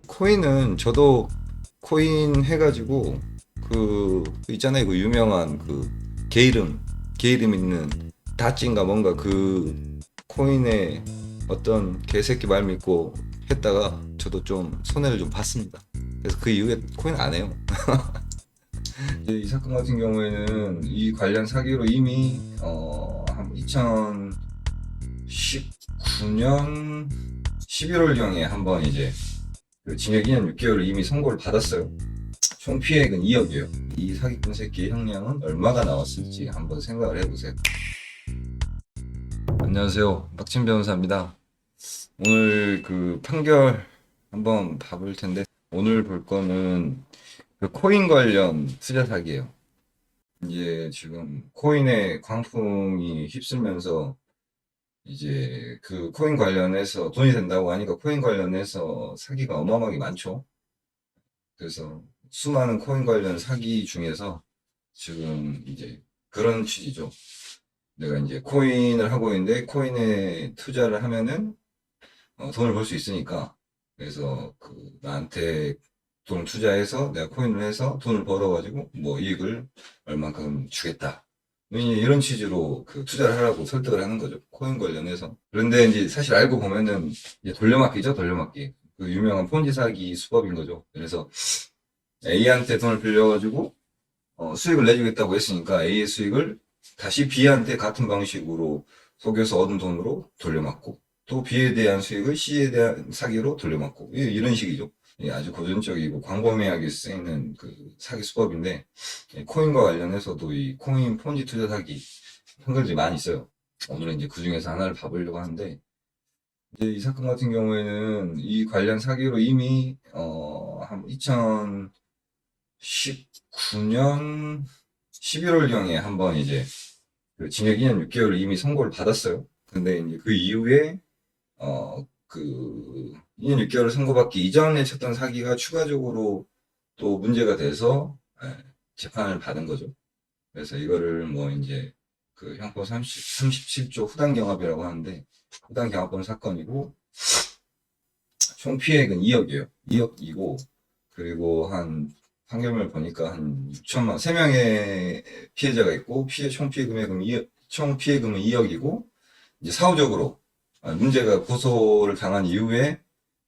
코인은 저도 코인 해가지고 있잖아요, 그 유명한 그 개 이름 있는 다찌인가 뭔가 그 코인에 어떤 개새끼 말 믿고 했다가 저도 좀 손해를 좀 봤습니다. 그래서 그 이후에 코인 안 해요. 이제 이 사건 같은 경우에는 이 관련 사기로 이미 한 2019년 11월경에 한번 이제 그 징역 2년 6개월을 이미 선고를 받았어요. 총 피해액은 2억이에요. 이 사기꾼 새끼의 형량은 얼마가 나왔을지 한번 생각을 해보세요. 안녕하세요, 박진 변호사입니다. 오늘 그 판결 한번 봐볼 텐데, 오늘 볼 거는 그 코인 관련 투자 사기예요. 이제 지금 코인의 광풍이 휩쓸면서 이제 그 코인 관련해서 돈이 된다고 하니까 코인 관련해서 사기가 어마어마하게 많죠. 그래서 수많은 코인 관련 사기 중에서 지금 이제 그런 취지죠. 내가 이제 코인을 하고 있는데 코인에 투자를 하면은 돈을 벌 수 있으니까, 그래서 그 나한테 돈을 투자해서 내가 코인을 해서 돈을 벌어가지고 뭐 이익을 얼만큼 주겠다. 이런 취지로 그 투자를 하라고 설득을 하는 거죠. 코인 관련해서. 그런데 이제 사실 알고 보면은 이제 돌려막기죠, 돌려막기. 그 유명한 폰지 사기 수법인 거죠. 그래서 A한테 돈을 빌려가지고 수익을 내주겠다고 했으니까 A의 수익을 다시 B한테 같은 방식으로 속여서 얻은 돈으로 돌려막고, 또 B에 대한 수익을 C에 대한 사기로 돌려막고, 이런 식이죠. 아주 고전적이고 광범위하게 쓰이는 그 사기 수법인데, 코인과 관련해서도 이 코인 폰지 투자 사기 판결들이 많이 있어요. 오늘은 이제 그 중에서 하나를 봐보려고 하는데, 이제 이 사건 같은 경우에는 이 관련 사기로 이미 한 2019년 11월경에 한번 이제 그 징역 2년 6개월을 이미 선고를 받았어요. 근데 이제 그 이후에 그 2년 6개월을 선고받기 이전에 쳤던 사기가 추가적으로 또 문제가 돼서 재판을 받은 거죠. 그래서 이거를 뭐 이제 그 형법 37조 후단경합이라고 하는데, 후단경합범 사건이고 총 피해액은 2억이에요. 2억이고, 그리고 한 판결문을 보니까 한 6천만, 3명의 피해자가 있고, 총 피해 금액은 총 피해 금은 2억이고, 이제 사후적으로 문제가 고소를 당한 이후에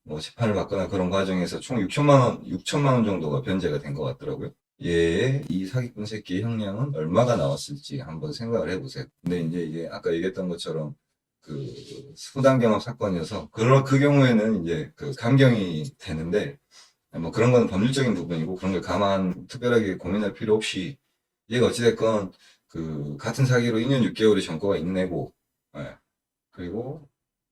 뭐 재판을 받거나 그런 과정에서 총 6천만 원 정도가 변제가 된 것 같더라고요. 얘의 이 사기꾼 새끼의 형량은 얼마가 나왔을지 한번 생각을 해보세요. 근데 이제 이게 아까 얘기했던 것처럼 그 수당경합 사건이어서 그 경우에는 이제 그 감경이 되는데, 뭐 그런 거는 법률적인 부분이고 그런 걸 특별하게 고민할 필요 없이, 얘가 어찌됐건 그 같은 사기로 2년 6개월의 전과가 있는 애고, 예. 그리고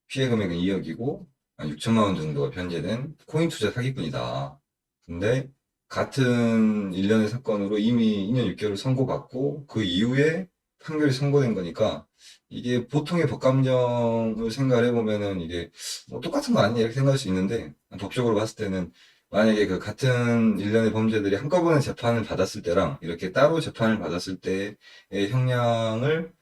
피해 금액은 2억이고 한 6천만 원 정도가 변제된 코인 투자 사기꾼이다. 근데 같은 일련의 사건으로 이미 2년 6개월 선고받고 그 이후에 판결이 선고된 거니까, 이게 보통의 법감정을 생각을 해보면은 이게 뭐 똑같은 거 아니냐 이렇게 생각할 수 있는데, 법적으로 봤을 때는 만약에 그 같은 일련의 범죄들이 한꺼번에 재판을 받았을 때랑 이렇게 따로 재판을 받았을 때의 형량을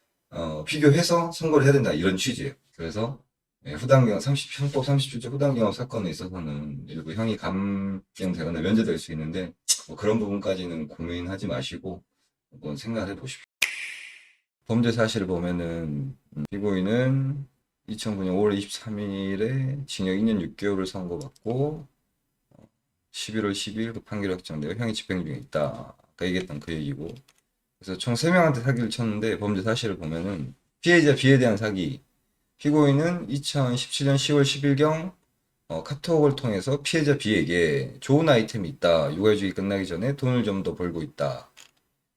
비교해서 선고를 해야 된다, 이런 취지예요. 그래서 형법 37조 후단경합 사건에 있어서는 일부 형이 감경되거나 면제될 수 있는데, 뭐 그런 부분까지는 고민하지 마시고 한번 생각해 보십시오. 범죄 사실을 보면은 피고인은 2009년 5월 23일에 징역 2년 6개월을 선고받고 11월 12일 그 판결이 확정되어 형이 집행 중에 있다. 아까 얘기했던 그 얘기고, 그래서 총 3명한테 사기를 쳤는데, 범죄 사실을 보면은 피해자 B에 대한 사기, 피고인은 2017년 10월 10일경 카톡을 통해서 피해자 B에게 좋은 아이템이 있다, 육아휴직이 끝나기 전에 돈을 좀 더 벌고 있다,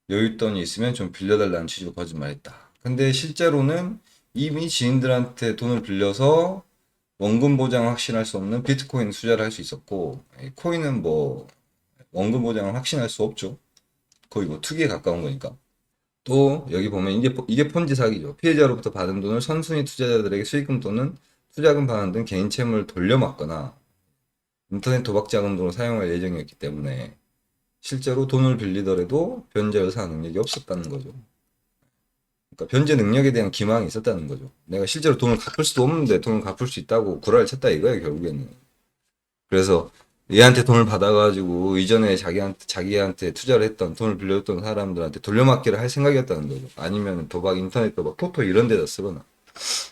여윳돈이 있으면 좀 빌려달라는 취지로 거짓말했다. 근데 실제로는 이미 지인들한테 돈을 빌려서 원금 보장 확신할 수 없는 비트코인 투자를 할 수 있었고, 코인은 뭐 원금 보장을 확신할 수 없죠. 거의 뭐 투기에 가까운 거니까. 또 여기 보면 이게 폰지 사기죠. 피해자로부터 받은 돈을 선순위 투자자들에게 수익금 또는 투자금 반환 등 개인 채무를 돌려막거나 인터넷 도박 자금 등으로 사용할 예정이었기 때문에 실제로 돈을 빌리더라도 변제 의사 능력이 없었다는 거죠. 그러니까 변제 능력에 대한 기망이 있었다는 거죠. 내가 실제로 돈을 갚을 수도 없는데 돈을 갚을 수 있다고 구라를 쳤다 이거예요, 결국에는. 그래서 얘한테 돈을 받아가지고 이전에 자기한테 투자를 했던 돈을 빌려줬던 사람들한테 돌려막기를 할 생각이었다는 거죠. 아니면 도박, 인터넷 도박, 토토 이런 데다 쓰거나.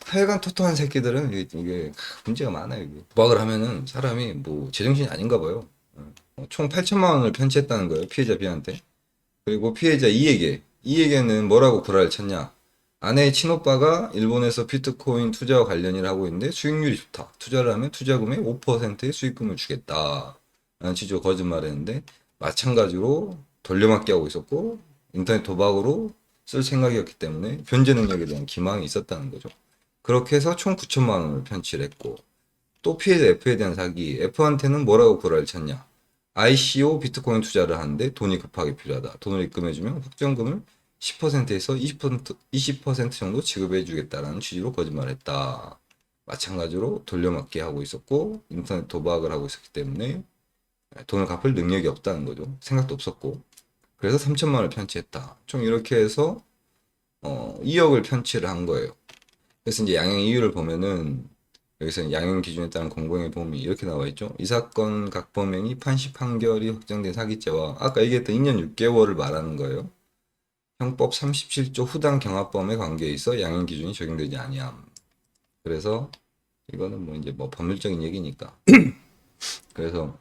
하여간 토토한 새끼들은 이게 문제가 많아요. 이게. 도박을 하면은 사람이 뭐 제정신이 아닌가 봐요. 총 8천만 원을 편취했다는 거예요. 피해자 B한테. 그리고 피해자 E에게는 뭐라고 구라를 쳤냐. 아내의 친오빠가 일본에서 비트코인 투자와 관련 일을 하고 있는데 수익률이 좋다. 투자를 하면 투자금의 5%의 수익금을 주겠다. 라는 취지로 거짓말했는데 마찬가지로 돌려막기 하고 있었고 인터넷 도박으로 쓸 생각이었기 때문에 변제 능력에 대한 기망이 있었다는 거죠. 그렇게 해서 총 9천만 원을 편취를 했고 또 피해자 F에 대한 사기. F한테는 뭐라고 구라를 쳤냐. ICO 비트코인 투자를 하는데 돈이 급하게 필요하다. 돈을 입금해주면 확정금을 10%에서 20% 정도 지급해주겠다라는 취지로 거짓말했다. 마찬가지로 돌려막기 하고 있었고 인터넷 도박을 하고 있었기 때문에 돈을 갚을 능력이 없다는 거죠. 생각도 없었고. 그래서 3천만 원을 편취했다. 총 이렇게 해서 2억을 편취를 한 거예요. 그래서 이제 양형 이유를 보면은 여기서는 양형 기준에 따른 공공의 범위 이렇게 나와 있죠. 이 사건 각 범행이 판시 판결이 확정된 사기죄와 아까 얘기했던 2년 6개월을 말하는 거예요. 형법 37조 후당 경합범에 관계에 있어 양형 기준이 적용되지 아니함. 그래서 이거는 뭐 이제 뭐 법률적인 얘기니까. 그래서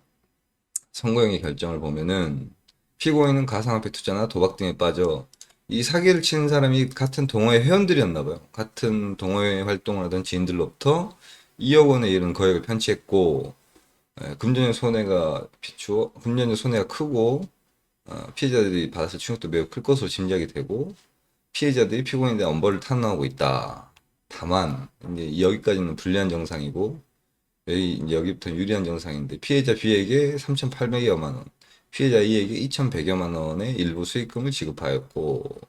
선고형의 결정을 보면은 피고인은 가상화폐 투자나 도박 등에 빠져 이 사기를 치는 사람이 같은 동호회 회원들이었나 봐요. 같은 동호회 활동을 하던 지인들로부터 2억 원에 이른 거액을 편취했고 금전적 손해가 크고 피해자들이 받았을 충격도 매우 클 것으로 짐작이 되고 피해자들이 피고인에 대한 엄벌을 탄원하고 있다. 다만 이제 여기까지는 불리한 정상이고 여기부터 유리한 정상인데 피해자 B에게 3,800여만 원, 피해자 E에게 2,100여만 원의 일부 수익금을 지급하였고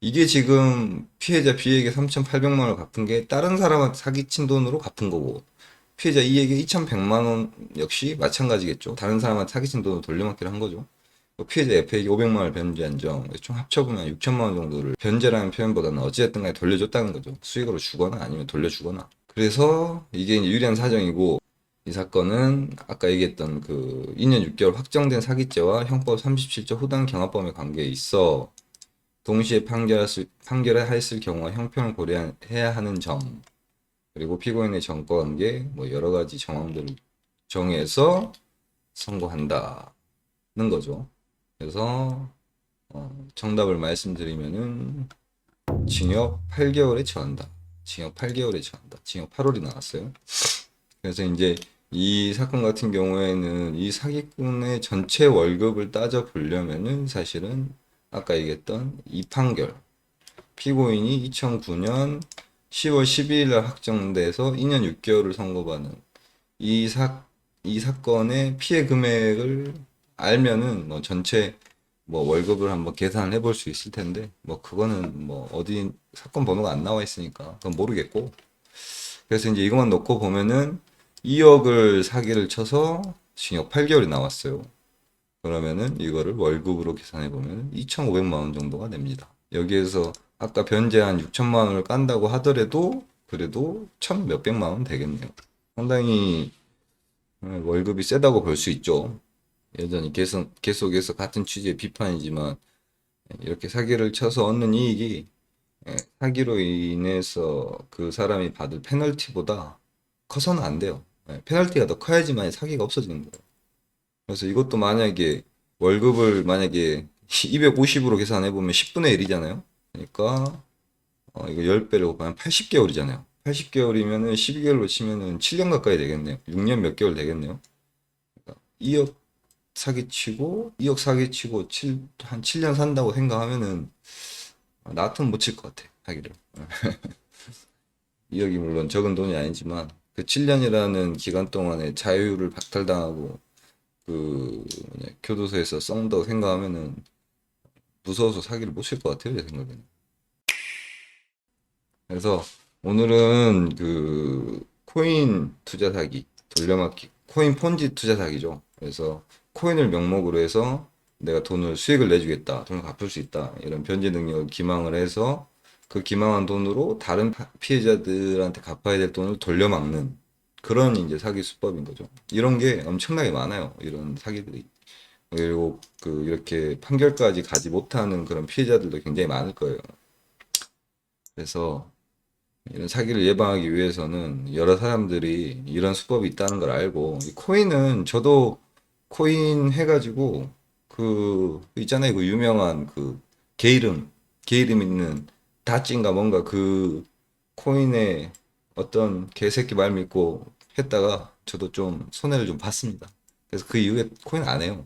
이게 지금 피해자 B에게 3,800만 원을 갚은 게 다른 사람한테 사기친 돈으로 갚은 거고 피해자 E에게 2,100만 원 역시 마찬가지겠죠. 다른 사람한테 사기친 돈으로 돌려막기를 한 거죠. 피해자 F에게 500만 원을 변제한 점, 총 합쳐보면 6천만 원 정도를 변제라는 표현보다는 어찌됐든 간에 돌려줬다는 거죠. 수익으로 주거나 아니면 돌려주거나. 그래서 이게 이제 유리한 사정이고 이 사건은 아까 얘기했던 그 2년 6개월 확정된 사기죄와 형법 37조 후당 경합범의 관계에 있어 동시에 판결하였을 경우와 형평을 고려해야 하는 점 그리고 피고인의 정과 관계 뭐 여러 가지 정황들을 정해서 선고한다는 거죠. 그래서 정답을 말씀드리면은 징역 8개월에 처한다. 징역 8개월에 처한다. 징역 8월이 나왔어요. 그래서 이제 이 사건 같은 경우에는 이 사기꾼의 전체 월급을 따져 보려면은 사실은 아까 얘기했던 이 판결 피고인이 2009년 10월 12일 날 확정돼서 2년 6개월을 선고받은 이 사건의 피해 금액을 알면은 뭐 전체 뭐 월급을 한번 계산을 해볼 수 있을 텐데 뭐 그거는 뭐 어디 사건 번호가 안 나와 있으니까 그건 모르겠고 그래서 이제 이것만 놓고 보면은 2억을 사기를 쳐서 징역 8개월이 나왔어요. 그러면은 이거를 월급으로 계산해 보면 2,500만 원 정도가 됩니다. 여기에서 아까 변제한 6천만 원을 깐다고 하더라도 그래도 1,000 몇백만 원 되겠네요. 상당히 월급이 세다고 볼 수 있죠. 여전히 계속해서 같은 취지의 비판이지만 이렇게 사기를 쳐서 얻는 이익이 사기로 인해서 그 사람이 받을 페널티보다 커서는 안 돼요. 페널티가 더 커야지만 사기가 없어지는 거예요. 그래서 이것도 만약에 월급을 만약에 250으로 계산해 보면 10분의 1이잖아요. 그러니까 이거 10배를 곱하면 80개월이잖아요. 80개월이면은 12개월로 치면은 7년 가까이 되겠네요. 6년 몇 개월 되겠네요. 그러니까 2억 사기치고 2억 사기치고 한 7년 산다고 생각하면은 나 같으면 못 칠 것 같아. 사기를. 2억이 물론 적은 돈이 아니지만 그 7년이라는 기간 동안에 자유를 박탈당하고 그 교도소에서 썩는다고 생각하면은 무서워서 사기를 못 칠 것 같아요, 제 생각에는. 그래서 오늘은 그 코인 투자 사기, 돌려막기, 코인 폰지 투자 사기죠. 그래서 코인을 명목으로 해서 내가 돈을 수익을 내주겠다, 돈을 갚을 수 있다 이런 변제 능력을 기망을 해서 그 기망한 돈으로 다른 피해자들한테 갚아야 될 돈을 돌려막는 그런 이제 사기 수법인 거죠. 이런 게 엄청나게 많아요. 이런 사기들이. 그리고 그 이렇게 판결까지 가지 못하는 그런 피해자들도 굉장히 많을 거예요. 그래서 이런 사기를 예방하기 위해서는 여러 사람들이 이런 수법이 있다는 걸 알고, 이 코인은 저도 코인 해가지고 그 있잖아요. 그 유명한 그 개 이름 있는 다찌인가 뭔가 그 코인에 어떤 개새끼 말 믿고 했다가 저도 좀 손해를 좀 봤습니다. 그래서 그 이후에 코인 안 해요.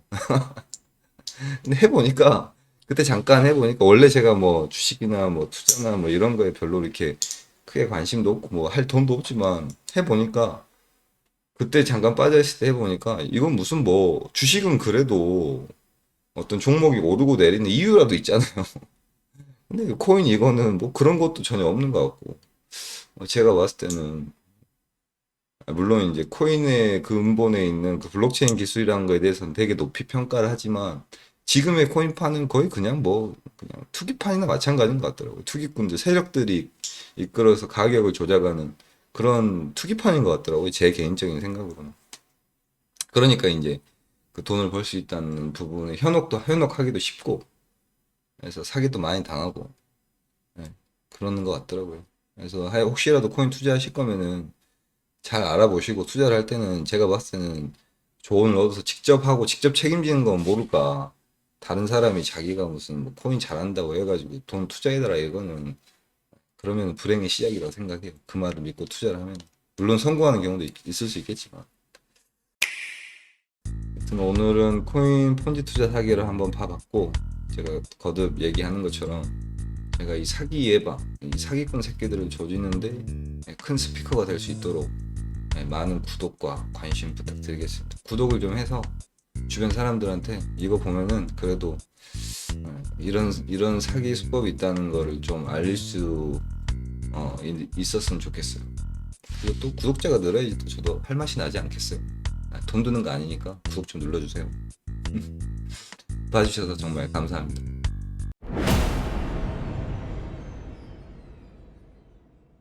근데 해보니까 그때 잠깐 해보니까 원래 제가 뭐 주식이나 뭐 투자나 뭐 이런 거에 별로 이렇게 크게 관심도 없고 뭐 할 돈도 없지만 해보니까 그때 잠깐 빠져있을 때 해보니까 이건 무슨 뭐 주식은 그래도 어떤 종목이 오르고 내리는 이유라도 있잖아요. 근데 이 코인 이거는 뭐 그런 것도 전혀 없는 것 같고 제가 봤을 때는 물론 이제 코인의 그 근본에 있는 그 블록체인 기술이라는 거에 대해서는 되게 높이 평가를 하지만 지금의 코인판은 거의 그냥 뭐 그냥 투기판이나 마찬가지인 것 같더라고요. 투기꾼들 세력들이 이끌어서 가격을 조작하는 그런 투기판인 것 같더라고요. 제 개인적인 생각으로는. 그러니까 이제 그 돈을 벌 수 있다는 부분에 현혹하기도 쉽고 그래서 사기도 많이 당하고 예, 그러는 것 같더라고요. 그래서 혹시라도 코인 투자하실 거면은 잘 알아보시고 투자를 할 때는 제가 봤을 때는 조언을 얻어서 직접 하고 직접 책임지는 건 모를까. 다른 사람이 자기가 무슨 뭐 코인 잘한다고 해가지고 돈 투자해달라 이거는 그러면 불행의 시작이라고 생각해요. 그 말을 믿고 투자를 하면. 물론 성공하는 경우도 있을 수 있겠지만. 하여튼 오늘은 코인 폰지 투자 사기를 한번 봐봤고 제가 거듭 얘기하는 것처럼 제가 이 사기 예방, 이 사기꾼 새끼들을 조지는데 큰 스피커가 될 수 있도록 많은 구독과 관심 부탁드리겠습니다. 구독을 좀 해서 주변 사람들한테 이거 보면은 그래도 이런 사기 수법이 있다는 거를 좀 알릴 수 있었으면 좋겠어요. 그리고 또 구독자가 늘어야지 또 저도 할 맛이 나지 않겠어요. 돈 드는 거 아니니까 구독 좀 눌러주세요. 봐주셔서 정말 감사합니다.